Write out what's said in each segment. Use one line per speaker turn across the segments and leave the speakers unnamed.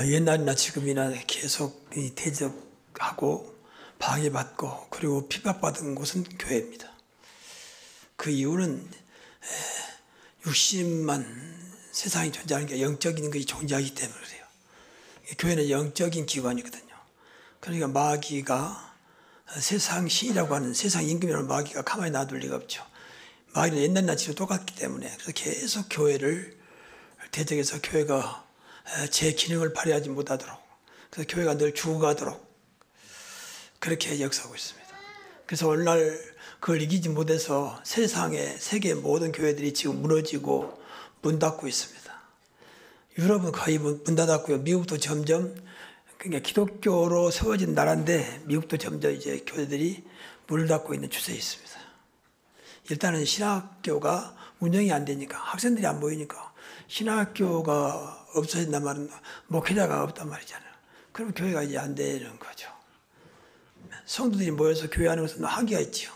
옛날이나 지금이나 계속 대적하고 방해받고 그리고 핍박받은 곳은 교회입니다. 그 이유는 육신만 세상이 존재하는 게 영적인 것이 존재하기 때문에 그래요. 교회는 영적인 기관이거든요. 그러니까 마귀가 세상 신이라고 하는 세상 임금이라는 마귀가 가만히 놔둘 리가 없죠. 마귀는 옛날이나 지금 똑같기 때문에 그래서 계속 교회를 대적해서 교회가 제 기능을 발휘하지 못하도록 그래서 교회가 늘 죽어가도록 그렇게 역사하고 있습니다. 그래서 오늘날 그걸 이기지 못해서 세상의 세계 모든 교회들이 지금 무너지고 문 닫고 있습니다. 유럽은 거의 문 닫았고요. 미국도 점점 그러니까 기독교로 세워진 나라인데 미국도 점점 이제 교회들이 문을 닫고 있는 추세에 있습니다. 일단은 신학교가 운영이 안 되니까 학생들이 안 보이니까 신학교가 없어진단 말은 목회자가 없단 말이잖아요. 그럼 교회가 이제 안 되는 거죠. 성도들이 모여서 교회하는 것은 한계가 있죠.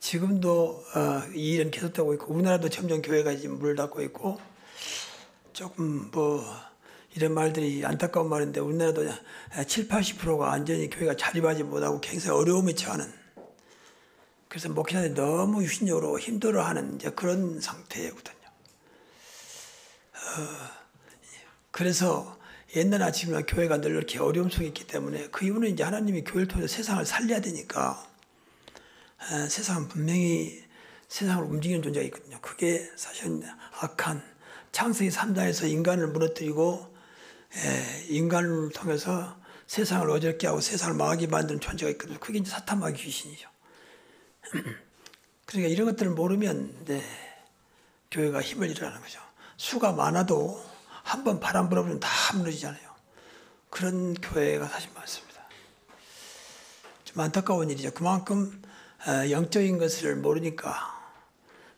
지금도 이 일은 계속되고 있고 우리나라도 점점 교회가 이제 문을 닫고 있고 조금 이런 말들이 안타까운 말인데 우리나라도 70~80%가 완전히 교회가 자립하지 못하고 굉장히 어려움에 처하는 그래서 목회자들이 너무 유신적으로 힘들어하는 이제 그런 상태거든요. 그래서 옛날나 지금이나 교회가 늘 이렇게 어려움 속에 있기 때문에 그 이유는 이제 하나님이 교회를 통해서 세상을 살려야 되니까 세상은 분명히 세상을 움직이는 존재가 있거든요. 그게 사실은 악한 창세기 3장에서 인간을 무너뜨리고 인간을 통해서 세상을 어렵게 하고 세상을 망하게 만드는 존재가 있거든요. 그게 이제 사탄 마귀 귀신이죠. 그러니까 이런 것들을 모르면 교회가 힘을 잃어가는 거죠. 수가 많아도 한번 바람 불어보면 다 무너지잖아요. 그런 교회가 사실 많습니다. 좀 안타까운 일이죠. 그만큼 영적인 것을 모르니까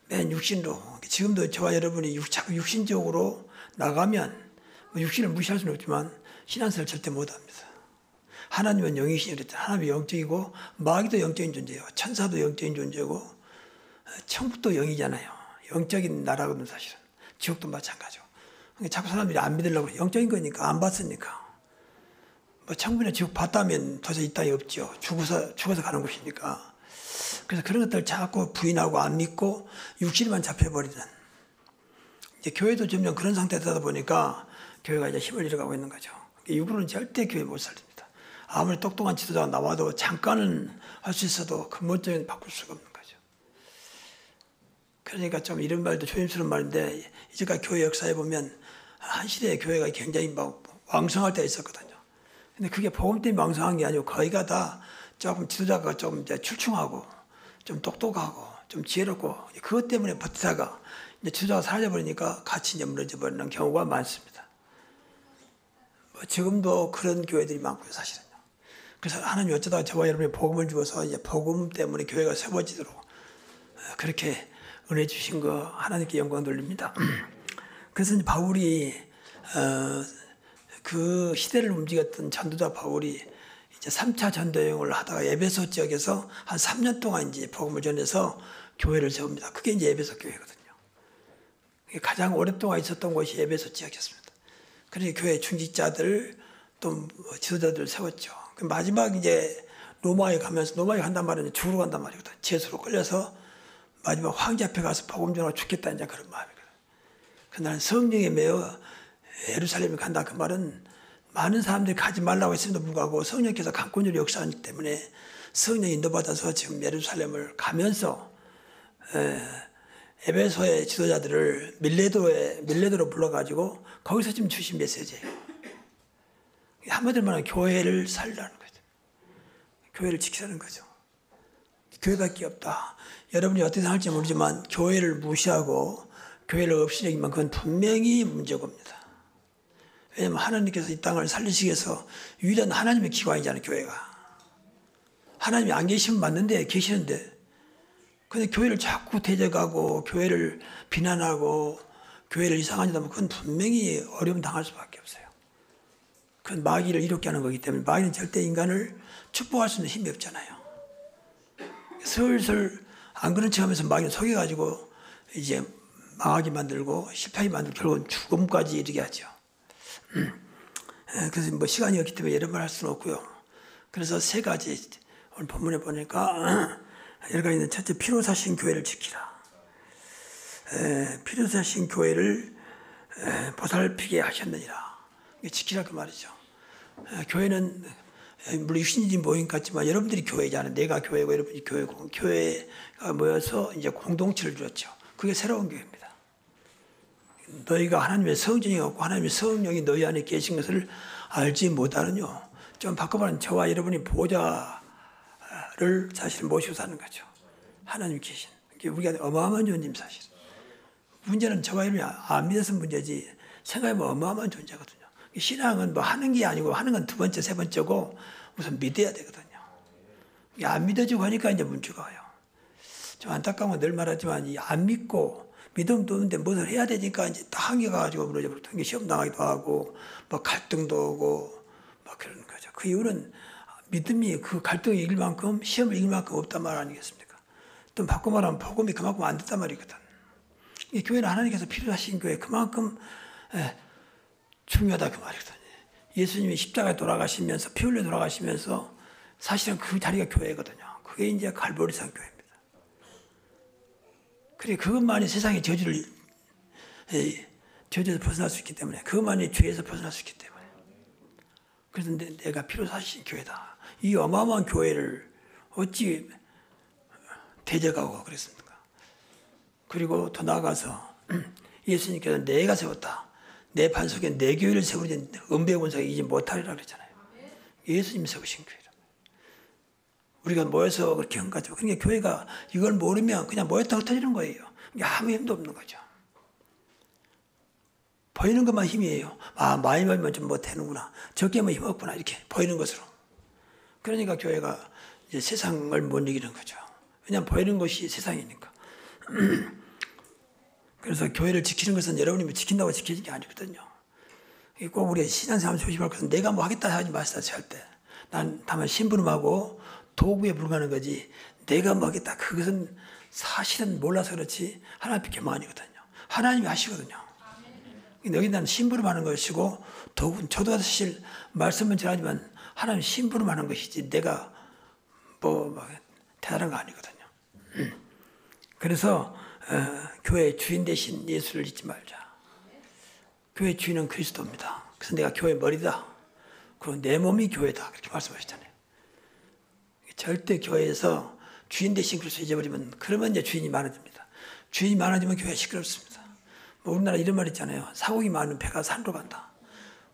맨 육신으로 지금도 저와 여러분이 자꾸 육신적으로 나가면 육신을 무시할 수는 없지만 신앙생활 절대 못합니다. 하나님은 영이시니 그랬잖아요. 하나님이 영적이고 마귀도 영적인 존재예요. 천사도 영적인 존재고 천국도 영이잖아요. 영적인 나라거든요. 사실은. 지옥도 마찬가지고. 그러니까 자꾸 사람들이 안 믿으려고 그래요. 영적인 거니까 안 봤으니까. 천국이나 지옥 봤다면 도저히 이 땅에 없죠. 죽어서 가는 곳이니까. 그래서 그런 것들을 자꾸 부인하고 안 믿고 육신만 잡혀버리는. 이제 교회도 점점 그런 상태에 되다 보니까 교회가 이제 힘을 잃어가고 있는 거죠. 육으로는 절대 교회 못 살립니다. 아무리 똑똑한 지도자가 나와도 잠깐은 할 수 있어도 근본적인 바꿀 수가 없는 거죠. 그러니까 좀 이런 말도 조심스러운 말인데 이제까지 교회 역사에 보면 한 시대에 교회가 굉장히 왕성할 때가 있었거든요. 근데 그게 복음 때문에 왕성한 게 아니고 거의가 다 조금 지도자가 좀 이제 출중하고 좀 똑똑하고 좀 지혜롭고 그것 때문에 버티다가 이제 지도자가 사라져버리니까 같이 이제 무너져 버리는 경우가 많습니다. 지금도 그런 교회들이 많고요, 사실은요. 그래서 하나님이 어쩌다가 저와 여러분이 복음을 주어서 이제 복음 때문에 교회가 세워지도록 그렇게 은혜 주신 거 하나님께 영광 돌립니다. 그래서 이제 바울이 그 시대를 움직였던 전도자 바울이 이제 3차 전도 여행을 하다가 에베소 지역에서 한 3년 동안 이제 복음을 전해서 교회를 세웁니다. 그게 이제 에베소 교회거든요. 가장 오랫동안 있었던 곳이 에베소 지역이었습니다. 그러니까 교회 중직자들 또 지도자들 세웠죠. 마지막 이제 로마에 가면서 로마에 간단 말은 죽으러 간단 말이거든. 제수로 끌려서 마지막 황제 앞에 가서 복음 전하고 죽겠다 이제 그런 마음이거든. 그날 성령에 매여 예루살렘에 간다 그 말은 많은 사람들이 가지 말라고 했음에도 불구하고 성령께서 강권으로 역사하기 때문에 성령 인도받아서 지금 예루살렘을 가면서 에베소의 지도자들을 밀레도로 불러가지고 거기서 지금 주신 메시지예요. 한마디로 말하면 교회를 살라는 거죠. 교회를 지키라는 거죠. 교회밖에 없다. 여러분이 어떻게 생각할지 모르지만 교회를 무시하고 교회를 없이 여기면 그건 분명히 문제겁니다. 왜냐하면 하나님께서 이 땅을 살리시기 위해서 유일한 하나님의 기관이잖아요. 교회가. 하나님이 안 계시면 맞는데 계시는데 근데 교회를 자꾸 대적하고 교회를 비난하고 교회를 이상한 짓 하면 그건 분명히 어려움 당할 수밖에 없어요. 그건 마귀를 이롭게 하는 거기 때문에 마귀는 절대 인간을 축복할 수 있는 힘이 없잖아요. 슬슬 안 그런 척하면서 마귀는 속여가지고 이제 망하게 만들고 실패하게 만들고 결국은 죽음까지 이르게 하죠. 그래서 뭐 시간이 없기 때문에 여러 번 할 수는 없고요. 그래서 세 가지 오늘 본문에 보니까 여러 가지 있는데, 첫째, 피로 사신 교회를 지키라. 피로 사신 교회를 보살피게 하셨느니라. 지키라 그 말이죠. 교회는 물론 육신적인 모임 같지만 여러분들이 교회잖아요. 내가 교회고 여러분이 교회고, 교회가 모여서 이제 공동체를 이뤘죠. 그게 새로운 교회입니다. 너희가 하나님의 성전이 없고 하나님의 성령이 너희 안에 계신 것을 알지 못하느뇨. 좀 바꿔보면 저와 여러분이 보좌를 사실 모시고 사는 거죠. 하나님 계신. 우리가 어마어마한 존재임 사실. 문제는 저와 여러분이 안 믿어서 문제지 생각해보면 어마어마한 존재거든요. 신앙은 뭐 하는 게 아니고 하는 건 두 번째, 세 번째고 우선 믿어야 되거든요. 안 믿어지고 하니까 이제 문제가 와요. 좀 안타까운 건 늘 말하지만 안 믿고 믿음도 없는데 무엇을 해야 되니까 이제 딱 한계가 가지고 무너져 버리고 시험 당하기도 하고 뭐 갈등도 오고 막 그러는 거죠. 그 이유는 믿음이 그 갈등을 이길 만큼 시험을 이길 만큼 없단 말 아니겠습니까? 또 바꿔 말하면 복음이 그만큼 안 됐단 말이거든. 이 교회는 하나님께서 필요하신 교회 그만큼 중요하다 그 말이거든요. 예수님이 십자가에 돌아가시면서 피 흘려 돌아가시면서 사실은 그 자리가 교회거든요. 그게 이제 갈보리산 교회입니다. 그래 그것만이 세상의 저주에서 벗어날 수 있기 때문에, 그것만이 죄에서 벗어날 수 있기 때문에. 그래서 내가 피로 사신 교회다. 이 어마어마한 교회를 어찌 대적하고 그랬습니까? 그리고 더 나아가서 예수님께서 내가 세웠다. 내 반석에 내 교회를 세우지 은배 권세가 이기지 못하리라 그랬잖아요. 예수님이 세우신 교회라. 우리가 모여서 그렇게 한 거죠. 그러니까 교회가 이걸 모르면 그냥 모였다 흩어지는 거예요. 아무 힘도 없는 거죠. 보이는 것만 힘이에요. 많이 모이면 좀 못하는구나. 적게 하면 힘없구나. 이렇게 보이는 것으로. 그러니까 교회가 이제 세상을 못 이기는 거죠. 왜냐하면 보이는 것이 세상이니까. 그래서 교회를 지키는 것은 여러분이 지킨다고 지키는 게 아니거든요. 꼭 우리 신앙생활 조심할 것은 내가 뭐 하겠다 하지 마시다 할 때. 난 다만 심부름하고 도구에 불과한 거지 내가 뭐 하겠다 그것은 사실은 몰라서 그렇지 하나님께 만이거든요. 하나님이 하시거든요. 여기 난 심부름하는 것이고 도구는 저도 사실 말씀은 잘하지만 하나님 심부름하는 것이지 내가 뭐 대단한 거 아니거든요. 그래서 교회 주인 대신 예수를 잊지 말자. 교회 주인은 그리스도입니다. 그래서 내가 교회 머리다. 그리고 내 몸이 교회다. 그렇게 말씀하셨잖아요. 절대 교회에서 주인 대신 그리스도 잊어버리면 그러면 이제 주인이 많아집니다. 주인이 많아지면 교회가 시끄럽습니다. 뭐 우리나라 이런 말 있잖아요. 사고기 많은 배가 산으로 간다.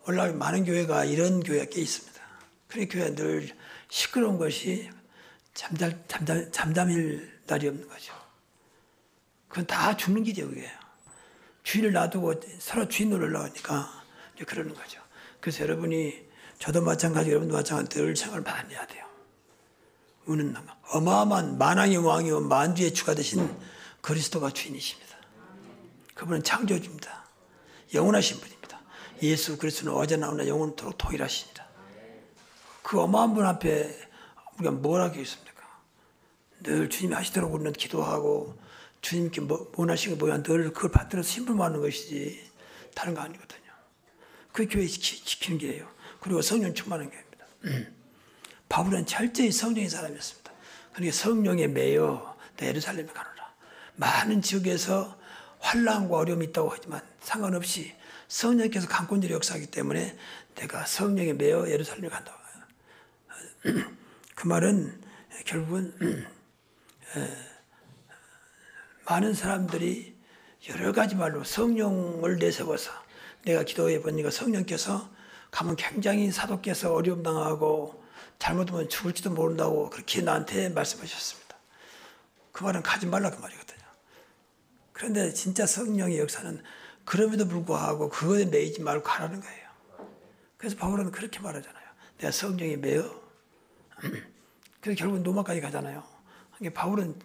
원래 많은 교회가 이런 교회가 꽤 있습니다. 그러니 교회가 늘 시끄러운 것이 잠잠일 날이 없는 거죠. 그건 다 죽는 길이에요. 그게. 주인을 놔두고 서로 주인 노리려고 하니까 이제 그러는 거죠. 그래서 여러분이 저도 마찬가지 여러분도 마찬가지 늘 생각을 많이 해야 돼요. 우는 어마어마한 만왕의 왕이요 만주의 주가 되신 그리스도가 주인이십니다. 그분은 창조주입니다. 영원하신 분입니다. 예수 그리스도는 어제나 오늘 영원토록 동일하시니라. 그 어마한 분 앞에 우리가 뭘 하겠습니까? 늘 주님이 하시도록 우리는 기도하고 주님께 원하시는 거 뭐야 늘 그걸 받들어서 심부름하는 것이지 다른 거 아니거든요. 그 교회 지키는 길이에요. 그리고 성령 충만한 교회입니다. 바울은 철저히 성령의 사람이었습니다. 그러니까 성령에 매여 예루살렘에 가노라. 많은 지역에서 환난과 어려움이 있다고 하지만 상관없이 성령께서 강권적으로 역사하기 때문에 내가 성령에 매여 예루살렘에 간다고. 그 말은 결국은 많은 사람들이 여러 가지 말로 성령을 내세워서 내가 기도해 보니까 성령께서 가면 굉장히 사도께서 어려움 당하고 잘못하면 죽을지도 모른다고 그렇게 나한테 말씀하셨습니다. 그 말은 가지 말라 그 말이거든요. 그런데 진짜 성령의 역사는 그럼에도 불구하고 그거에 매이지 말고 가라는 거예요. 그래서 바울은 그렇게 말하잖아요. 내가 성령에 매여. 그래서 결국은 로마까지 가잖아요. 바울은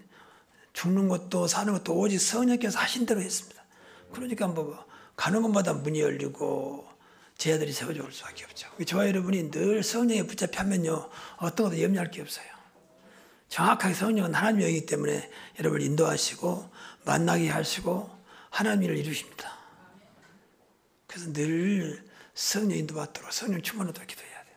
죽는 것도 사는 것도 오직 성령께서 하신 대로 했습니다. 그러니까 뭐 가는 곳마다 문이 열리고 제자들이 세워져 올 수밖에 없죠. 저와 여러분이 늘 성령에 붙잡히면요 어떤 것도 염려할 게 없어요. 정확하게 성령은 하나님의 영이기 때문에 여러분을 인도하시고 만나게 하시고 하나님 일을 이루십니다. 그래서 늘 성령 인도받도록 성령 충만하도록 기도해야 돼요.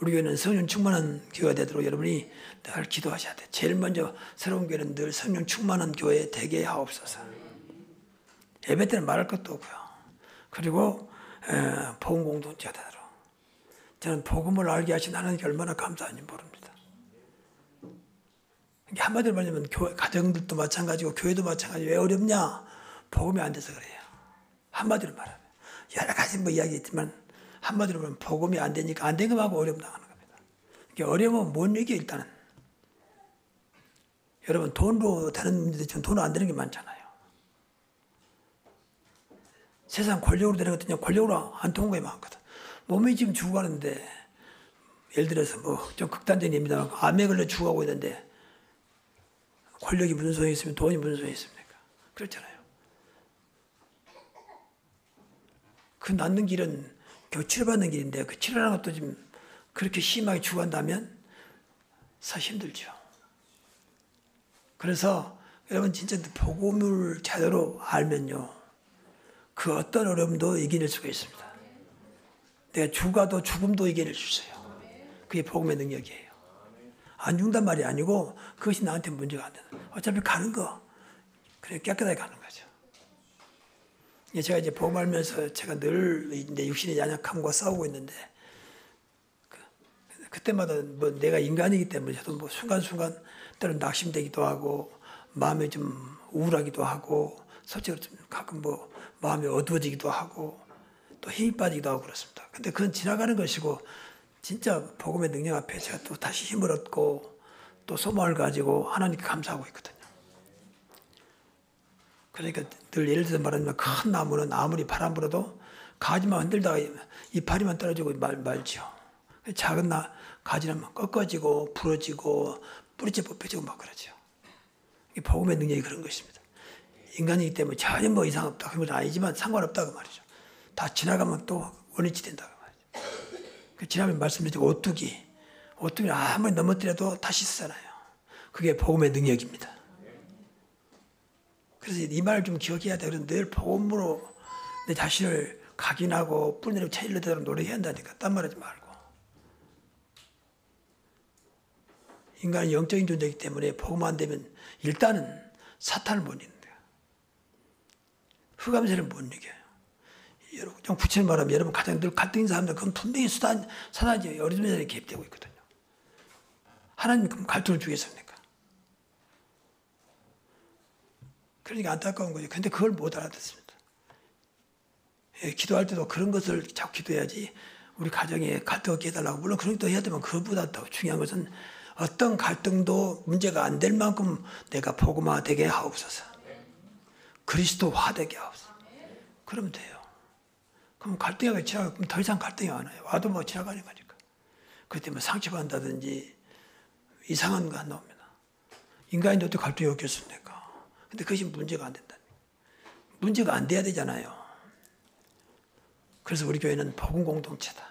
우리 교회는 성령 충만한 교회가 되도록 여러분이 늘 기도하셔야 돼요. 제일 먼저 새로운 교회는 늘 성령 충만한 교회 되게 하옵소서. 예배 때는 말할 것도 없고요. 그리고 복음 공동체가 되도록. 저는 복음을 알게 하신 하나님께 얼마나 감사한지 모릅니다. 한마디로 말하면 가정들도 마찬가지고 교회도 마찬가지고 왜 어렵냐? 복음이 안 돼서 그래요. 한마디로 말하면. 여러 가지 이야기했지만 한마디로 말하면 복음이 안 되니까 안 된 것하고 어려움 당하는 겁니다. 어려움은 못 이겨 일단은. 여러분 돈으로 되는 문제도 있지만 돈으로 안 되는 게 많잖아요. 세상 권력으로 되는 것도 그냥 권력으로 안 통한 게 많거든. 몸이 지금 죽어가는데 예를 들어서 뭐 좀 극단적인 얘기입니다만 암에 걸려 죽어가고 있는데 권력이 무슨 소용이 있으면 돈이 무슨 소용이 있습니까? 그렇잖아요. 그 낫는 길은 겨우 치료받는 길인데 그 치료라는 것도 지금 그렇게 심하게 죽어간다면 사실 힘들죠. 그래서 여러분 진짜 복음을 제대로 알면요. 그 어떤 어려움도 이겨낼 수가 있습니다. 내가 죽어도 죽음도 이겨낼 수 있어요. 그게 복음의 능력이에요. 안 죽는단 말이 아니고 그것이 나한테 문제가 안 되는. 어차피 가는 거 그래 깨끗하게 가는 거죠. 제가 이제 복음 알면서 제가 늘 이제 육신의 연약함과 싸우고 있는데 그때마다 뭐 내가 인간이기 때문에 저도 뭐 순간순간 때론 낙심되기도 하고 마음이 좀 우울하기도 하고 솔직히 좀 가끔 뭐 마음이 어두워지기도 하고 또 힘이 빠지기도 하고 그렇습니다. 근데 그건 지나가는 것이고 진짜 복음의 능력 앞에 제가 또 다시 힘을 얻고 또 소망을 가지고 하나님께 감사하고 있거든요. 그러니까 늘 예를 들어서 말하면 큰 나무는 아무리 바람 불어도 가지만 흔들다가 이파리만 떨어지고 말지요. 작은 가지는 꺾어지고 부러지고 뿌리째 뽑혀지고 막 그러죠. 복음의 능력이 그런 것입니다. 인간이기 때문에 전혀 뭐 이상 없다 그런 건 아니지만 상관없다고 말이죠. 다 지나가면 또 원위치 된다고 말이죠. 지나면 말씀드리죠. 오뚜기는 아무리 넘어뜨려도 다시 쓰잖아요. 그게 복음의 능력입니다. 그래서 이 말을 좀 기억해야 돼. 그래서 늘 복음으로 내 자신을 각인하고 뿌리내리고 체질로 되도록 노력해야 한다니까. 딴 말하지 말고. 인간은 영적인 존재이기 때문에 복음 안 되면 일단은 사탄을 못 이긴다. 흑암세를 못 이겨요. 여러분, 좀 구체적으로 말하면 여러분 가장 늘 갈등인 사람들 그건 분명히 사단이 어리둥절하게 개입되고 있거든요. 하나님 그럼 갈등을 주겠습니까? 그러니까 안타까운 거죠. 근데 그걸 못 알아듣습니다. 기도할 때도 그런 것을 자꾸 기도해야지 우리 가정에 갈등 없게 해달라고. 물론 그런 것도 해야 되면 그것보다 더 중요한 것은 어떤 갈등도 문제가 안 될 만큼 내가 복음화 되게 하옵소서. 그리스도화 되게 하옵소서. 그러면 돼요. 그럼 갈등이 지나가면 더 이상 갈등이 안 와요. 와도 뭐 지나가는 거니까. 그것 때문에 상처받는다든지 이상한 거 안 나옵니다. 인간인데 어떻게 갈등이 없겠습니까? 근데 그것이 문제가 안 된다. 문제가 안 돼야 되잖아요. 그래서 우리 교회는 복음 공동체다.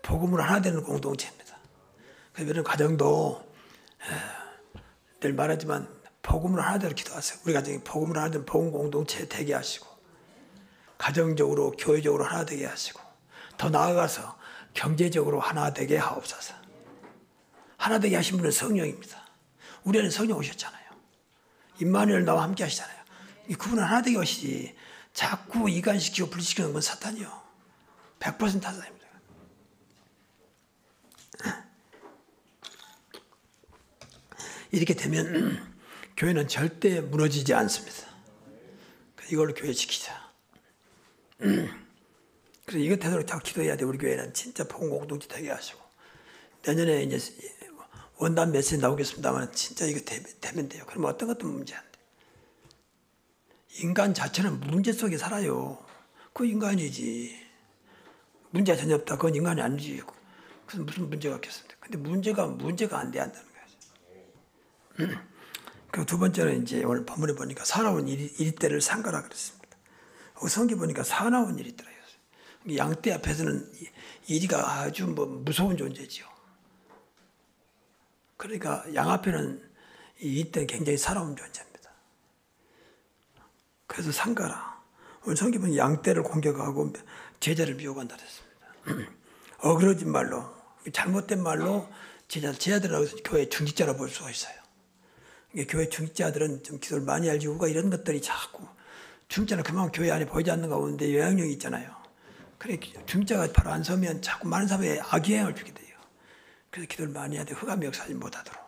복음으로 하나 되는 공동체입니다. 그래서 여러분 가정도 늘 말하지만 복음으로 하나 되도록 기도하세요. 우리 가정이 복음으로 하나 되는 복음 공동체 되게 하시고 가정적으로 교회적으로 하나 되게 하시고 더 나아가서 경제적으로 하나 되게 하옵소서. 하나 되게 하신 분은 성령입니다. 우리는 성령 오셨잖아요. 임마누엘 나와 함께 하시잖아요. 그분은 하나 되게 하시지 자꾸 이간시키고 분리시키는 건 사탄이요. 100% 사탄입니다. 이렇게 되면 교회는 절대 무너지지 않습니다. 이걸로 교회 지키자. 그래서 이거 되도록 자꾸 기도해야 돼. 우리 교회는 진짜 복음 공동체 되게 하시고 내년에 이제 원단 메시지 나오겠습니다만 진짜 이거 되면 돼요. 그럼 어떤 것도 문제 안 돼. 인간 자체는 문제 속에 살아요. 그거 인간이지. 문제가 전혀 없다. 그건 인간이 아니지. 그래서 무슨 문제가 있겠습니까? 근데 문제가 안 돼야 한다는 거죠. 그리고 두 번째는 이제 오늘 본문에 보니까 사나운 이리떼를 상가라 그랬습니다. 성경 보니까 사나운 이리떼라 했어요. 양떼 앞에서는 이리가 아주 뭐 무서운 존재지요. 그러니까 양 앞에는 이 이때는 굉장히 사나운 존재입니다. 그래서 상가라. 오늘 성경은 양떼를 공격하고 제자를 미워한다 했습니다. 어그러진 말로, 잘못된 말로 제자들하고 교회 중직자라 볼 수가 있어요. 교회 중직자들은 좀 기도를 많이 알지 우가 이런 것들이 자꾸 중직자는 그만 교회 안에 보이지 않는 가운데 영향력이 있잖아요. 그래 중직자가 바로 안 서면 자꾸 많은 사람에게 악영향을 주게 돼요. 그래서 기도를 많이 해야 돼. 흑암 역사하지 못하도록.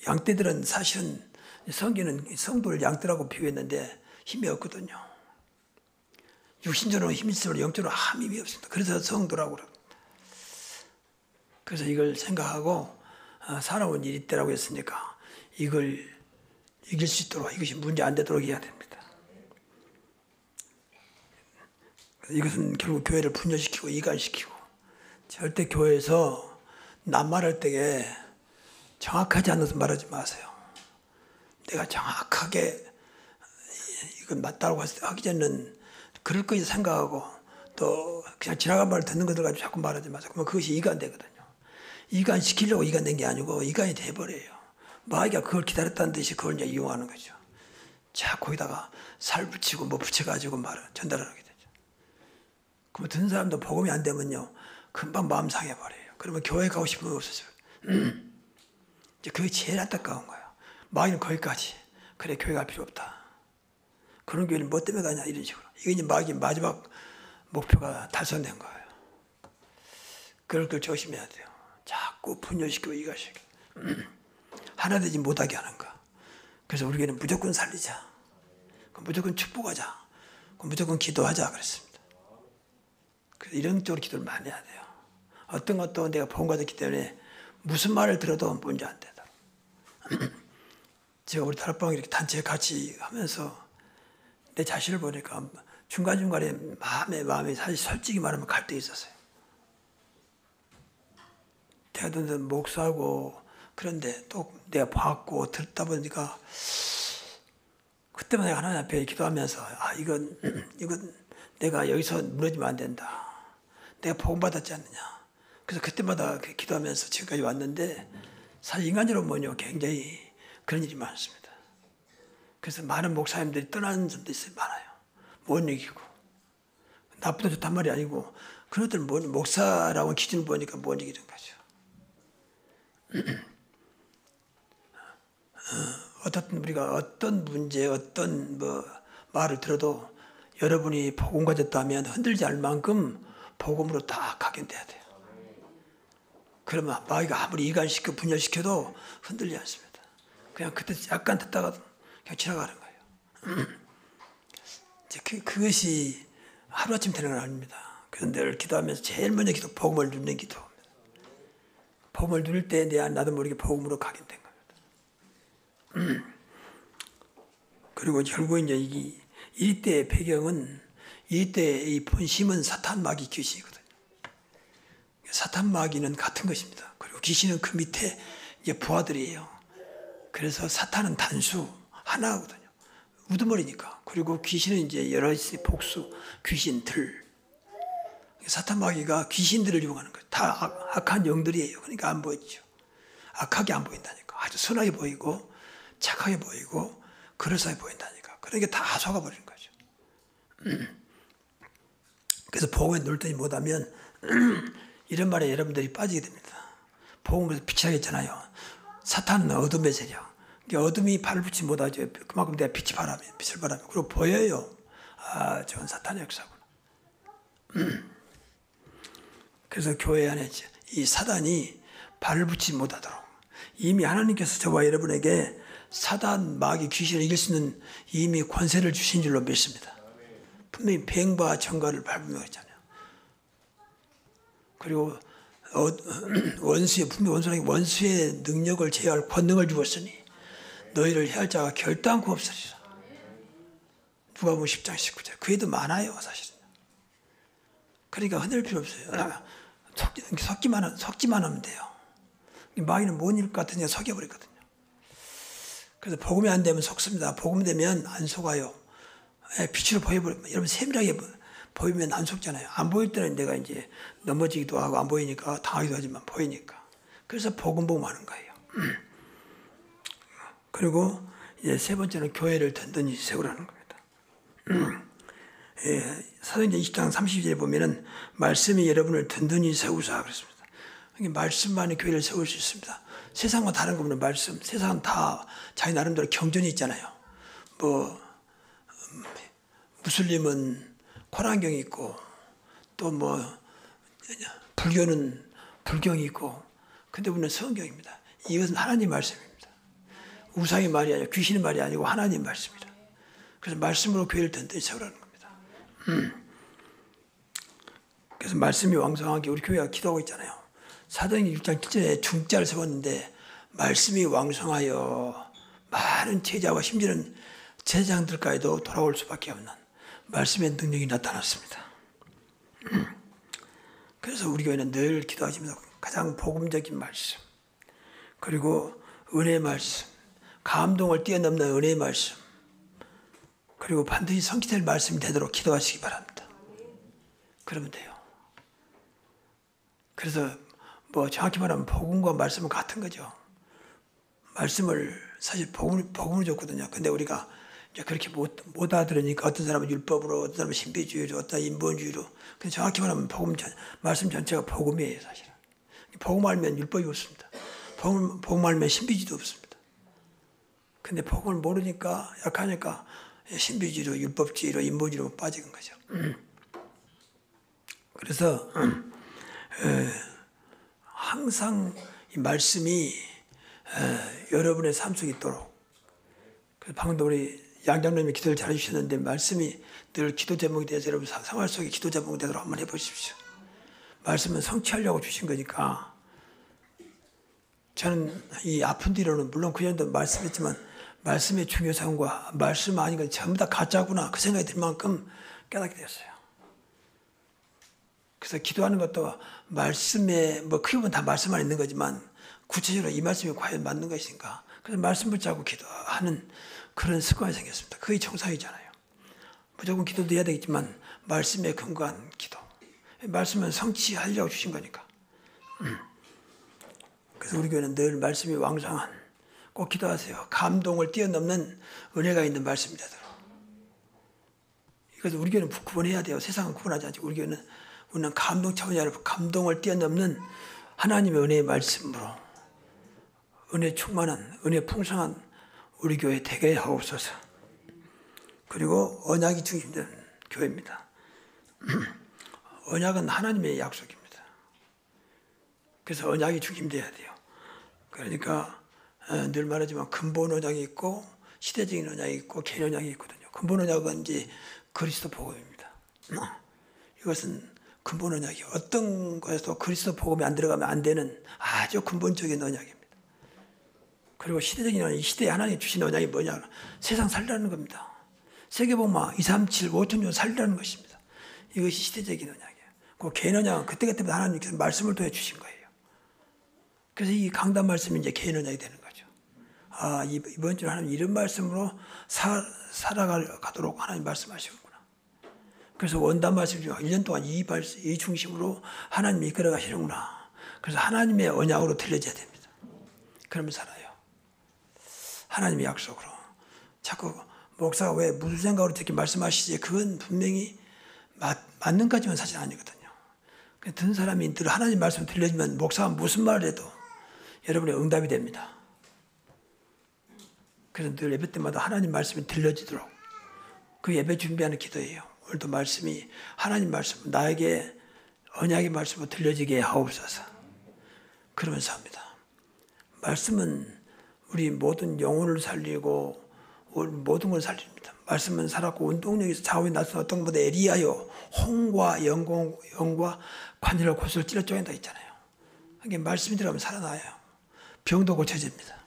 양떼들은 사실은 성경은 성도를 양떼라고 비유했는데 힘이 없거든요. 육신적으로 힘이 있으면 영적으로 아무 힘이 없습니다. 그래서 성도라고 그럽니다. 그래서 이걸 생각하고 살아온 일이 때라고 했으니까 이걸 이길 수 있도록 이것이 문제 안 되도록 해야 됩니다. 이것은 결국 교회를 분열시키고 이간시키고 절대 교회에서 낱말할 때에 정확하지 않아서 말하지 마세요. 내가 정확하게 이건 맞다고 하기 전에는 그럴 거지 생각하고 또 그냥 지나간 말을 듣는 것들 가지고 자꾸 말하지 마세요. 그러면 그것이 이간되거든요. 이간시키려고 이간된 게 아니고 이간이 돼버려요. 마귀가 그걸 기다렸다는 듯이 그걸 이제 이용하는 거죠. 자, 거기다가 살 붙이고 뭐 붙여가지고 말을 전달하게 되죠. 그러면 듣는 사람도 복음이 안 되면요. 금방 마음 상해버려요. 그러면 교회 가고 싶은 거 없어져요. 이제 그게 제일 안타까운 거예요. 마귀는 거기까지. 그래, 교회 갈 필요 없다. 그런 교회는 뭐 때문에 가냐, 이런 식으로. 이게 이제 마귀의 마지막 목표가 달성된 거예요. 그럴 걸 조심해야 돼요. 자꾸 분열시키고 이가시키고. 하나 되지 못하게 하는 거. 그래서 우리 교회는 무조건 살리자. 무조건 축복하자. 무조건 기도하자 그랬습니다. 그래서 이런 쪽으로 기도를 많이 해야 돼요. 어떤 것도 내가 복음 가졌기 때문에 무슨 말을 들어도 문제 안 되다. 제가 우리 다락방 이렇게 단체 같이 하면서 내 자신을 보니까 중간중간에 마음에 사실 솔직히 말하면 갈등이 있었어요. 대학도 목사하고 그런데 또 내가 봤고 듣다 보니까 그때만 내가 하나님 앞에 기도하면서 이건 내가 여기서 무너지면 안 된다. 내가 복음 받았지 않느냐. 그래서 그때마다 기도하면서 지금까지 왔는데 사실 인간적으로 보면 굉장히 그런 일이 많습니다. 그래서 많은 목사님들이 떠나는 점도 있어요. 많아요. 못 이기고. 나쁘다 좋단 말이 아니고 그런 것들은 목사라고 기준을 보니까 못 이기는 거죠. 어떻든 우리가 어떤 문제, 어떤 말을 들어도 여러분이 복음 가졌다면 흔들지 않을 만큼 복음으로 딱 각인돼야 돼요. 그러면 마귀가 아무리 이간시켜 분열시켜도 흔들리지 않습니다. 그냥 그때 약간 듣다가 그냥 지나가는 거예요. 이제 그것이 하루아침 되는 건 아닙니다. 그래서 늘 기도하면서 제일 먼저 복음을 누리는 기도입니다. 복음을 누릴 때 나도 모르게 복음으로 각인된 겁니다. 그리고 결국 이제 이때의 배경은 이때의 이 본심은 사탄 마귀 귀신이거든요. 사탄 마귀는 같은 것입니다. 그리고 귀신은 그 밑에 이제 부하들이에요. 그래서 사탄은 단수 하나거든요. 우두머리니까. 그리고 귀신은 이제 여러 복수 귀신들. 사탄 마귀가 귀신들을 이용하는 거예요. 다 악한 영들이에요. 그러니까 안 보이죠. 악하게 안 보인다니까. 아주 선하게 보이고 착하게 보이고 그럴싸해 보인다니까. 그러니까 다 속아버리는 거죠. 그래서 복음에 놀더니 못하면 이런 말에 여러분들이 빠지게 됩니다. 복음에서 빛이 나겠잖아요. 사탄은 어둠의 세력. 어둠이 발을 붙이지 못하죠. 그만큼 내가 빛을 바라면 그리고 보여요. 저건 사탄의 역사구나. 그래서 교회 안에 이 사단이 발을 붙이지 못하도록 이미 하나님께서 저와 여러분에게 사단, 마귀, 귀신을 이길 수 있는 이미 권세를 주신 줄로 믿습니다. 분명히 뱀과 정갈을 밟으며 있잖아요. 그리고 원수의 능력을 제어할 권능을 주었으니 너희를 해할 자가 결단코 없으리라. 누가복음 10장 19절. 그 애도 많아요, 사실은. 그러니까 흔들 필요 없어요. 속지만 하면 돼요. 마귀는 뭔 일 같으냐 속여버리거든요. 그래서 복음이 안 되면 속습니다. 복음 되면 안 속아요. 빛으로 보여버리면 여러분 세밀하게 보이면 안 속잖아요. 안 보일 때는 내가 이제 넘어지기도 하고 안 보이니까 당하기도 하지만 보이니까. 그래서 복음 하는 거예요. 그리고 이제 세 번째는 교회를 든든히 세우라는 겁니다. 사도행전 20장 32절에 보면은 말씀이 여러분을 든든히 세우사 그랬습니다. 말씀만이 교회를 세울 수 있습니다. 세상과 다른 겁니다. 말씀. 세상은 다 자기 나름대로 경전이 있잖아요. 뭐 무슬림은 코란경이 있고 또 뭐 불교는 불경이 있고 근데 우리는 성경입니다. 이것은 하나님 말씀입니다. 우상의 말이 아니고 귀신의 말이 아니고 하나님 말씀입니다. 그래서 말씀으로 교회를 든든히 세우라는 겁니다. 그래서 말씀이 왕성하게 우리 교회가 기도하고 있잖아요. 사도행전 6장 7절에 중자를 세웠는데 말씀이 왕성하여 많은 제자와 심지어는 제장들까지도 돌아올 수밖에 없는 말씀의 능력이 나타났습니다. 그래서 우리 교회는 늘 기도하시면서 가장 복음적인 말씀 그리고 은혜의 말씀 감동을 뛰어넘는 은혜의 말씀 그리고 반드시 성취될 말씀이 되도록 기도하시기 바랍니다. 그러면 돼요. 그래서 뭐 정확히 말하면 복음과 말씀은 같은 거죠. 말씀을 사실 복음으로 줬거든요. 근데 우리가 이제 그렇게 못 알아들으니까 어떤 사람은 율법으로, 어떤 사람은 신비주의로, 어떤 인본주의로. 근데 정확히 말하면 말씀 전체가 복음이에요, 사실은. 복음 알면 율법이 없습니다. 복음 알면 신비주의도 없습니다. 근데 복음을 모르니까 약하니까 신비주의로, 율법주의로, 인본주의로 빠지는 거죠. 그래서 항상 이 말씀이 여러분의 삶 속에 있도록. 방금도 우리 양장로님이 기도를 잘 해주셨는데 말씀이 늘 기도 제목이 돼서 여러분 생활 속에 기도 제목이 되도록 한번 해보십시오. 말씀은 성취하려고 주신 거니까 저는 이 아픈 뒤로는 물론 그 전에도 말씀했지만 말씀의 중요성과 말씀 아닌 건 전부 다 가짜구나 그 생각이 들 만큼 깨닫게 되었어요. 그래서 기도하는 것도 말씀에 뭐 크게 보면 다 말씀 안에 있는 거지만 구체적으로 이 말씀이 과연 맞는 것인가 그래서 말씀 붙잡고 기도하는 그런 습관이 생겼습니다. 그게 정상이잖아요. 무조건 기도도 해야 되겠지만 말씀에 근거한 기도. 말씀은 성취하려고 주신 거니까. 그래서 우리 교회는 늘 말씀이 왕성한 꼭 기도하세요. 감동을 뛰어넘는 은혜가 있는 말씀이 되도록. 그래서 우리 교회는 구분해야 돼요. 세상은 구분하지 않죠. 우리는 감동 차원이 아니라 감동을 뛰어넘는 하나님의 은혜의 말씀으로 은혜 충만한 은혜 풍성한 우리 교회 되게 하옵소서. 그리고 언약이 중심된 교회입니다. 언약은 하나님의 약속입니다. 그래서 언약이 중심돼야 돼요. 그러니까 늘 말하지만 근본 언약이 있고 시대적인 언약이 있고 개인 언약이 있거든요. 근본 언약은 이제 그리스도 복음입니다. 이것은 근본 언약이 어떤 것에서 그리스도 복음이 안 들어가면 안 되는 아주 근본적인 언약입니다. 그리고 시대적인 언약, 이 시대에 하나님이 주신 언약이 뭐냐? 세상 살리라는 겁니다. 세계복음화 237, 5천년 살리라는 것입니다. 이것이 시대적인 언약이에요. 그 개인 언약은 그때그때마다 하나님께서 말씀을 통해 주신 거예요. 그래서 이 강단 말씀이 이제 개인 언약이 되는 거죠. 아, 이번 주는 하나님 이런 말씀으로 살아가도록 하나님 말씀하시는구나. 그래서 원단 말씀 중에 1년 동안 이 중심으로 하나님이 이끌어 가시는구나. 그래서 하나님의 언약으로 들려져야 됩니다. 그러면 살아요. 하나님의 약속으로. 자꾸 목사가 왜 무슨 생각으로 이렇게 말씀하시지? 그건 분명히 맞는 까지만 사실 아니거든요. 듣는 사람이 늘 하나님 말씀 들려주면 목사가 무슨 말을 해도 여러분의 응답이 됩니다. 그래서 늘 예배 때마다 하나님 말씀이 들려지도록 그 예배 준비하는 기도예요. 오늘도 말씀이 하나님 말씀 나에게 언약의 말씀으로 들려지게 하옵소서. 그러면서 합니다. 말씀은 우리 모든 영혼을 살리고 모든 걸 살립니다. 말씀은 살았고 운동력에서 좌우에 나선 어떤 것보다 에리하여 홍과 영과 관절과 골수를 찔러 쪼갠다 있잖아요. 그게 말씀이 들어가면 살아나요. 병도 고쳐집니다.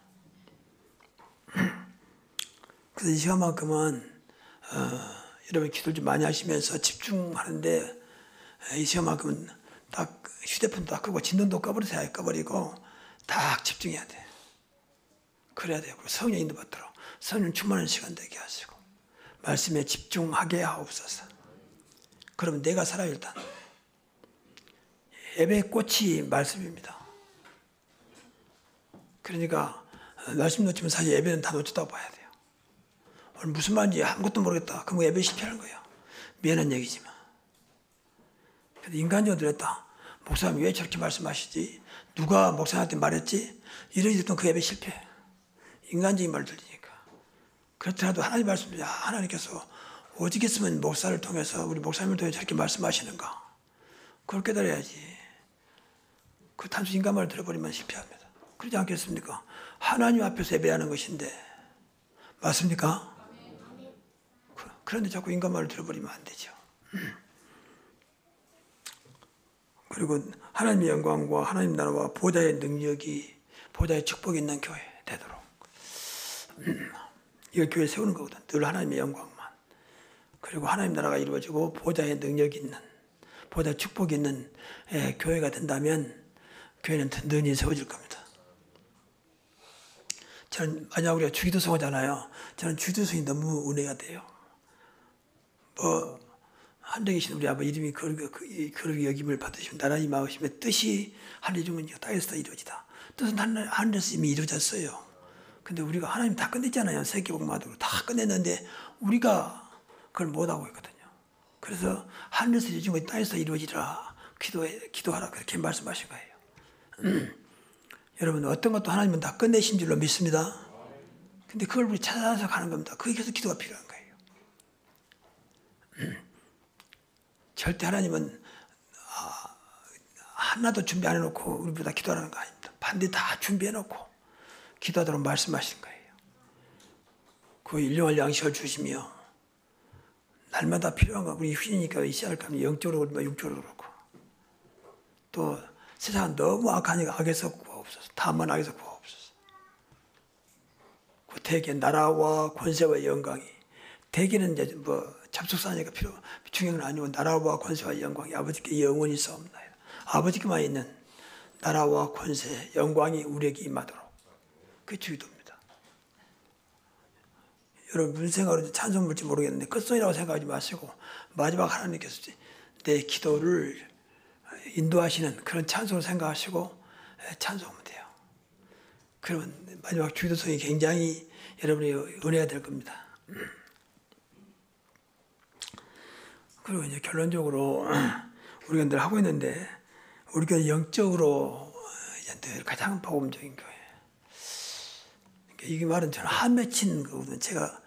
그래서 이 시간만큼은 여러분 기도 좀 많이 하시면서 집중하는데 이 시간만큼은 딱 휴대폰도 딱 끄고 진동도 꺼버리세요. 꺼버리고 딱 집중해야 돼. 그래야 돼요. 성령인도 받도록 성령 충만한 시간 되게 하시고 말씀에 집중하게 하옵소서. 그러면 내가 살아요. 일단 예배의 꽃이 말씀입니다. 그러니까 말씀 놓치면 사실 예배는 다 놓쳤다고 봐야 돼요. 오늘 무슨 말인지 아무것도 모르겠다. 그럼 예배 실패하는 거예요. 미안한 얘기지만. 그래서 인간적으로 들었다. 목사님 왜 저렇게 말씀하시지? 누가 목사한테 말했지? 이러지 또 그 예배 실패. 인간적인 말을 들리니까. 그렇더라도 하나님 말씀이 하나님께서 오직 있으면 목사를 통해서 우리 목사님을 통해 저렇게 말씀하시는가? 그걸 깨달아야지. 그 단순 인간 말을 들어버리면 실패합니다. 그러지 않겠습니까? 하나님 앞에서 예배하는 것인데 맞습니까? 그런데 자꾸 인간 말을 들어버리면 안 되죠. 그리고 하나님의 영광과 하나님 나라와 보좌의 능력이 보좌의 축복이 있는 교회 되도록 이거 교회 세우는 거거든. 늘 하나님의 영광만. 그리고 하나님 나라가 이루어지고 보좌의 능력이 있는 보좌의 축복이 있는 교회가 된다면 교회는 든든히 세워질 겁니다. 저는 만약 우리가 주기도성 하잖아요. 저는 주기도성이 너무 은혜가 돼요. 하늘에 계신 우리 아버 이름이 거룩히 여김을 받으시면 나라 임하시면 뜻이 하늘에 이루면 땅에서 이루어지다. 뜻은 하늘에서 이미 이루어졌어요. 근데 우리가 하나님 다 끝냈잖아요. 세계복마도로 다 끝냈는데 우리가 그걸 못하고 있거든요. 그래서 하늘에서 이루어진 것이 땅에서 이루어지라 기도하라 그렇게 말씀하신 거예요. 여러분 어떤 것도 하나님은 다 끝내신 줄로 믿습니다. 근데 그걸 우리 찾아서 가는 겁니다. 그게 계속 기도가 필요한 거예요. 절대 하나님은 하나도 준비 안 해놓고 우리보다 기도하는 거 아닙니다. 반드시 다 준비해놓고 기도하도록 말씀하시는 거예요. 그 일용할 양식을 주시며 날마다 필요한 거 우리 휴이니까 시작할 거면 영적으로 그렇고 육적으로 그렇고 또 세상은 너무 악하니까 악에서 구하옵소서. 다만 악에서 구하옵소서. 그 대개 나라와 권세와 영광이 대개는 이제 접속사니까 중요한 건 아니고 나라와 권세와 영광이 아버지께 영원히 있사옵나이다. 아버지께만 있는 나라와 권세, 영광이 우리에게 임하도록 그게 주기도입니다. 여러분 무슨 생각으로 찬송 물지 모르겠는데 끝송이라고 생각하지 마시고 마지막 하나님께서 내 기도를 인도하시는 그런 찬송을 생각하시고 찬송하면 돼요. 그러면 마지막 주기도성이 굉장히 여러분의 은혜가 될 겁니다. 그리고 이제 결론적으로 우리가 늘 하고 있는데 우리가 영적으로 늘 가장 복음적인 교회. 그러니까 이 말은 저는 한 맺힌 거거든요. 제가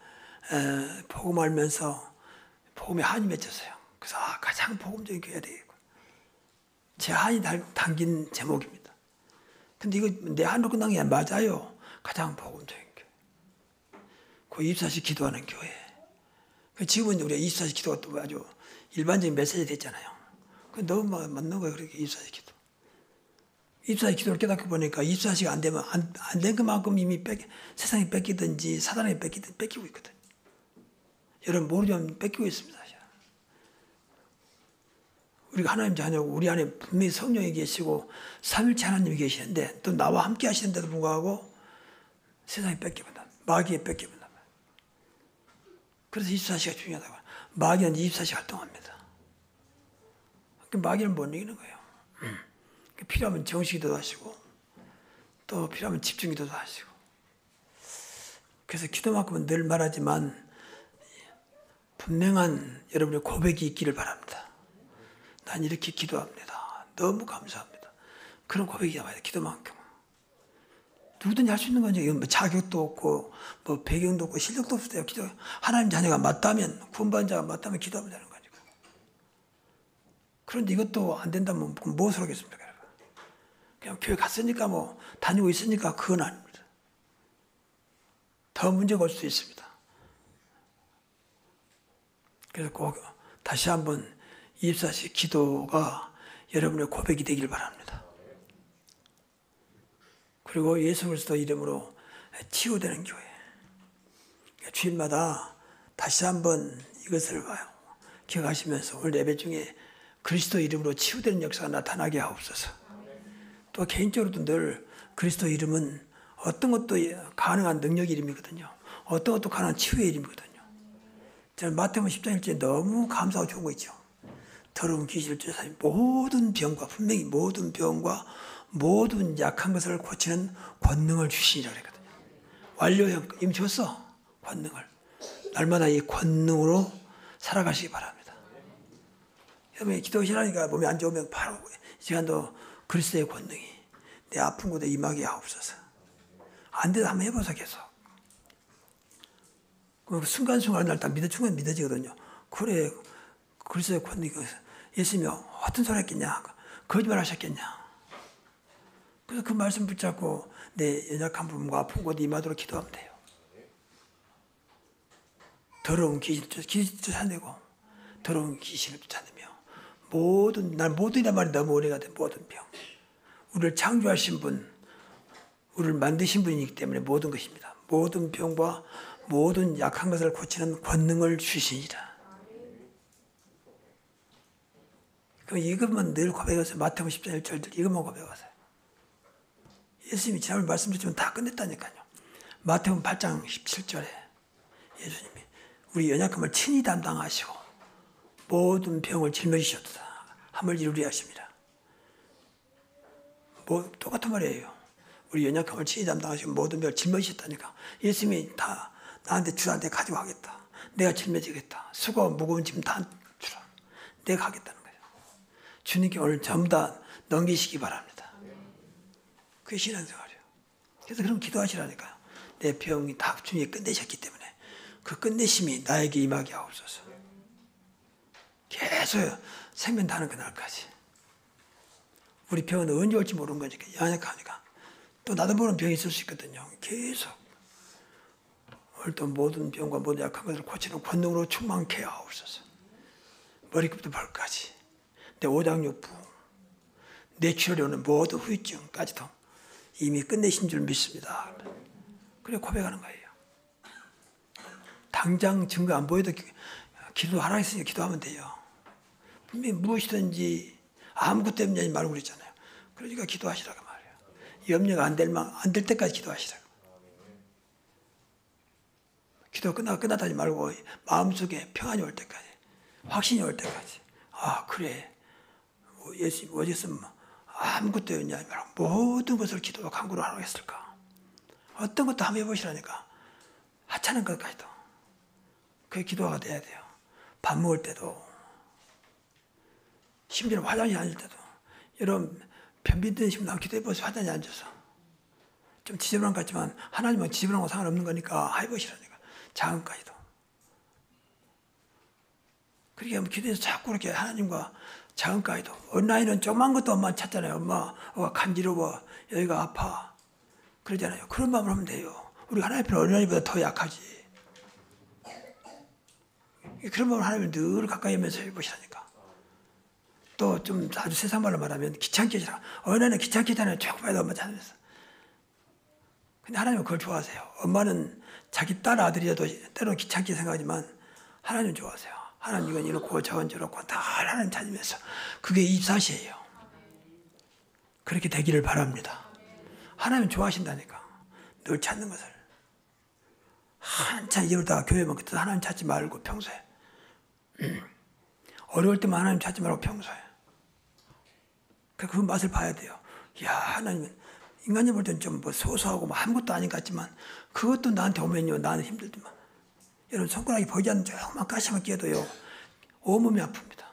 복음 알면서 복음에 한이 맺혔어요. 그래서 가장 복음적인 교회가 되겠고 제 한이 담긴 제목입니다. 근데 이거 내 한으로 끝난 게 맞아요. 가장 복음적인 교회. 그 24시 기도하는 교회. 지금은 우리가 24시 기도가 또 아주 일반적인 메시지 됐잖아요. 그 너무 맞는 거예요. 그렇게 24시 기도. 24시 기도를 깨닫고 보니까 24시가 안 되면 안 된 그만큼 이미 세상이 뺏기든지 사단이 뺏기고 있거든요. 여러분 모르면 뺏기고 있습니다. 우리가 하나님 자녀고 우리 안에 분명히 성령이 계시고 삼일체 하나님이 계시는데 또 나와 함께 하시는데도 불구하고 세상이 뺏기면 마귀에 뺏기면 그래서 24시가 중요하다고. 마귀는 24시 활동합니다. 마귀는 못 이기는 거예요. 필요하면 정식기도도 하시고 또 필요하면 집중기도도 하시고 그래서 기도만큼은 늘 말하지만 분명한 여러분의 고백이 있기를 바랍니다. 난 이렇게 기도합니다. 너무 감사합니다. 그런 고백이 나와야 돼. 기도만큼. 누구든지 할 수 있는 거죠. 이건 뭐 자격도 없고 뭐 배경도 없고 실력도 없어요. 기도 하나님 자녀가 맞다면 구원받은 자가 맞다면 기도하면 되는 거니까. 그런데 이것도 안 된다면 무엇을 하겠습니까? 그냥 교회 갔으니까 뭐 다니고 있으니까 그건 아닙니다. 더 문제가 올 수 있습니다. 그래서 꼭 다시 한번 24시 기도가 여러분의 고백이 되길 바랍니다. 그리고 예수 그리스도 이름으로 치유되는 교회. 주일마다 다시 한번 이것을 기억하시면서 오늘 예배 중에 그리스도 이름으로 치유되는 역사가 나타나게 하옵소서. 또 개인적으로도 늘 그리스도 이름은 어떤 것도 가능한 능력 이름이거든요. 어떤 것도 가능한 치유의 이름이거든요. 저는 마태복음 10장 1절에 너무 감사하고 좋은 거 있죠. 더러운 귀신을 쫓아서 모든 병과 분명히 모든 병과 모든 약한 것을 고치는 권능을 주시니라 그랬거든요. 완료형 이미 줬어. 권능을. 날마다 이 권능으로 살아가시기 바랍니다. 여러분이 기도하시라니까 몸이 안 좋으면 바로 이 시간도 그리스도의 권능이 내 아픈 곳에 임하게 하옵소서. 안 돼도 한번 해보세요. 계속. 그 순간순간 날 다 순간 믿어지거든요. 그래 그리스도의 권능이 예수님이 어떤 소리 했겠냐, 거짓말 하셨겠냐. 그래서 그 말씀 붙잡고 내 연약한 부분과 아픈 곳에 임하도록 기도하면 돼요. 더러운 귀신을 쫓아내고 더러운 귀신을 쫓아내며 모든이란 말이 너무 오래가 된 모든 병, 우리를 창조하신 분, 우리를 만드신 분이기 때문에 모든 것입니다. 모든 병과 모든 약한 것을 고치는 권능을 주시니라. 그럼 이것만 늘 고백하세요. 마태복음 10장 1절들 이것만 고백하세요. 예수님이 지난번에 말씀드렸지만 다 끝냈다니까요. 마태복음 8장 17절에 예수님이 우리 연약함을 친히 담당하시고 모든 병을 짊어지셨다 함을 이루리 하십니다. 똑같은 말이에요. 우리 연약함을 친히 담당하시고 모든 병을 짊어지셨다니까. 예수님이 다 나한테 주라한테 가지고 가겠다. 내가 짊어지겠다. 수고와 무거운 짐 다 주라. 내가 하겠다는 거예요. 주님께 오늘 전부 다 넘기시기 바랍니다. 그게 신앙생활이에요. 그래서 그럼 기도하시라니까요. 내 병이 다 주님이 끝내셨기 때문에 그 끝내심이 나에게 임하게 하옵소서. 계속 생명 다는 그날까지. 우리 병은 언제 올지 모르는 거니까 연약하니까. 또 나도 모르는 병이 있을 수 있거든요. 계속. 오늘 또 모든 병과 모든 약한 것을 고치는 권능으로 충만케 하옵소서. 머리끝부터 발까지. 내 오장육부, 내 출혈에 오는 모든 후유증까지도 이미 끝내신 줄 믿습니다. 그래 고백하는 거예요. 당장 증거 안 보여도 기도하라 했으니까 기도하면 돼요. 분명히 무엇이든지 아무것 때문에 말고 그랬잖아요. 그러니까 기도하시라고 말이에요. 염려가 안 될 때까지 기도하시라고. 기도 끝나다니 말고 마음속에 평안이 올 때까지, 확신이 올 때까지. 아 그래 예수님 어디서 아무것도 없냐 말고 모든 것을 기도와 간구로 하라고 했을까. 어떤 것도 한번 해보시라니까. 하찮은 것까지도. 그게 기도가 돼야 돼요. 밥 먹을 때도, 심지어 화장실 앉을 때도. 여러분 변비 드시면 나 기도해보세요. 화장실에 앉아서. 좀 지저분한 것 같지만 하나님은 지저분한 거 상관없는 거니까 해보시라니까. 작은 것까지도. 그러니까 기도해서 자꾸 그렇게 하나님과 작은 것까지도. 어린아이는 조그만 것도 엄마 찾잖아요. 엄마가 간지러워. 여기가 아파. 그러잖아요. 그런 마음으로 하면 돼요. 우리 하나님 앞에 어린아이보다 더 약하지. 그런 마음으로 하나님을 늘 가까이 하면서 해보시라니까. 또 좀 아주 세상 말로 말하면 귀찮게 하시라. 어린아이는 귀찮게 하잖아요. 조금 봐도 엄마 찾으면서. 근데 하나님은 그걸 좋아하세요. 엄마는 자기 딸 아들이라도 때로는 귀찮게 생각하지만 하나님은 좋아하세요. 하나님 이건 이렇고 저건 저렇고 다 하나님 찾으면서 그게 24시예요. 그렇게 되기를 바랍니다. 하나님 좋아하신다니까. 늘 찾는 것을. 한참 이러다가 교회만 그때 하나님 찾지 말고 평소에. 어려울 때만 하나님 찾지 말고 평소에. 그 맛을 봐야 돼요. 야 하나님은 인간이 볼 때는 좀 뭐 소소하고 뭐 아무것도 아닌 것 같지만 그것도 나한테 오면요 나는 힘들지만 여러분 손가락이 보이지 않는 조그만 가시만 끼어도요 온몸이 아픕니다.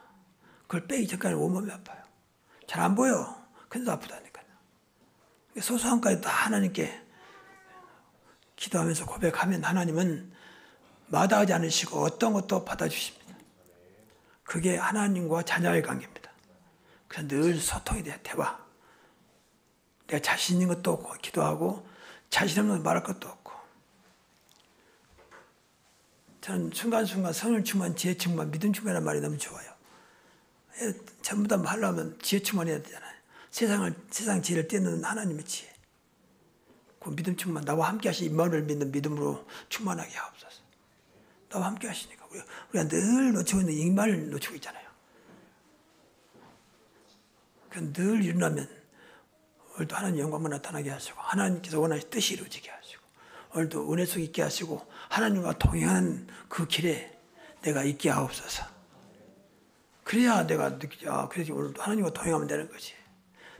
그걸 빼기 전까지 온몸이 아파요. 잘 안 보여. 근데도 아프다니까요. 소소한 것까지 다 하나님께 기도하면서 고백하면 하나님은 마다하지 않으시고 어떤 것도 받아주십니다. 그게 하나님과 자녀의 관계입니다. 그래서 늘 소통이 돼야 대화. 내가 자신 있는 것도 없고 기도하고 자신 없는 것 말할 것도 없고. 저는 순간순간 성령 충만, 지혜 충만, 믿음 충만이라는 말이 너무 좋아요. 전부 다 하려면 지혜 충만해야 되잖아요. 세상 지혜를 떼는 하나님의 지혜. 그 믿음 충만, 나와 함께 하신 임마누엘 믿는 믿음으로 충만하게 하옵소서. 나와 함께 하시니까 우리가 늘 놓치고 있는 임마를 놓치고 있잖아요. 늘 일어나면 오늘도 하나님 영광만 나타나게 하시고 하나님께서 원하신 뜻이 이루어지게 하시고 오늘도 은혜 속 있게 하시고 하나님과 동행하는 그 길에 내가 있게 하옵소서. 그래야 내가 그래서 오늘도 하나님과 동행하면 되는 거지.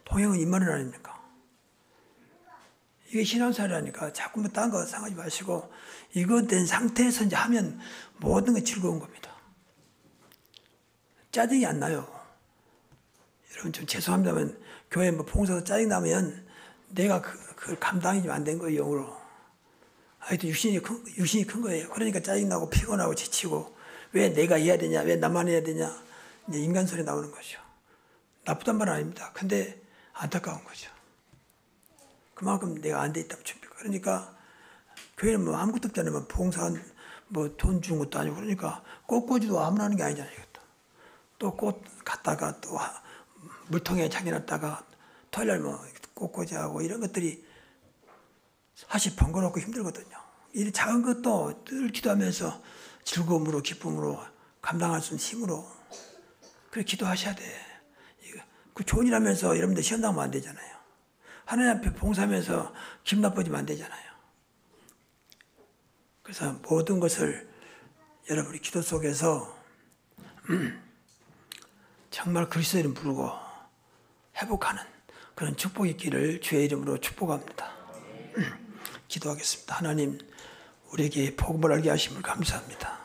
동행은 임마누엘 아닙니까? 이게 신앙생활이라니까. 자꾸 뭐 딴 거 생각하지 마시고 이거 된 상태에서 이제 하면 모든 게 즐거운 겁니다. 짜증이 안 나요. 여러분 좀 죄송합니다만 교회 뭐 봉사가 짜증 나면 내가 그걸 감당이 좀 안 된 거예요, 영으로. 하여튼 육신이 큰 거예요. 그러니까 짜증나고 피곤하고 지치고 왜 내가 해야 되냐, 왜 나만 해야 되냐, 이제 인간 소리 나오는 거죠. 나쁘단 말은 아닙니다. 근데 안타까운 거죠. 그만큼 내가 안 돼 있다면 준비가. 그러니까 교회는 뭐 아무것도 없잖아요. 뭐 봉사 뭐 돈 주는 것도 아니고 그러니까 꽃꽂이도 아무나 하는 게 아니잖아요. 이것도. 또 꽃 갖다가 또 물통에 잠겨놨다가 토요일날 뭐 꽃꽂이하고 이런 것들이 사실 번거롭고 힘들거든요. 이 작은 것도 늘 기도하면서 즐거움으로 기쁨으로 감당할 수 있는 힘으로 그렇게 기도하셔야 돼. 그 좋은 일 하면서 여러분들 시험 당하면 안 되잖아요. 하나님 앞에 봉사하면서 기분 나빠지면 안 되잖아요. 그래서 모든 것을 여러분이 기도 속에서 정말 그리스도 이름 부르고 회복하는 그런 축복이 있기를 주의 이름으로 축복합니다. 기도하겠습니다. 하나님, 우리에게 복음을 알게 하심을 감사합니다.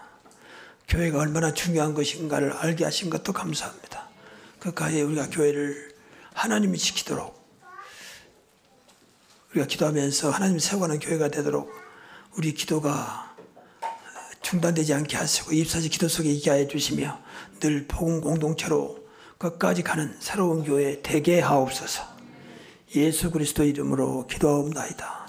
교회가 얼마나 중요한 것인가를 알게 하신 것도 감사합니다. 그까지 우리가 교회를 하나님이 지키도록 우리가 기도하면서 하나님이 세워가는 교회가 되도록 우리 기도가 중단되지 않게 하시고 24시 기도 속에 있게 해 주시며 늘 복음 공동체로 끝까지 가는 새로운 교회 되게 하옵소서. 예수 그리스도 이름으로 기도하옵나이다.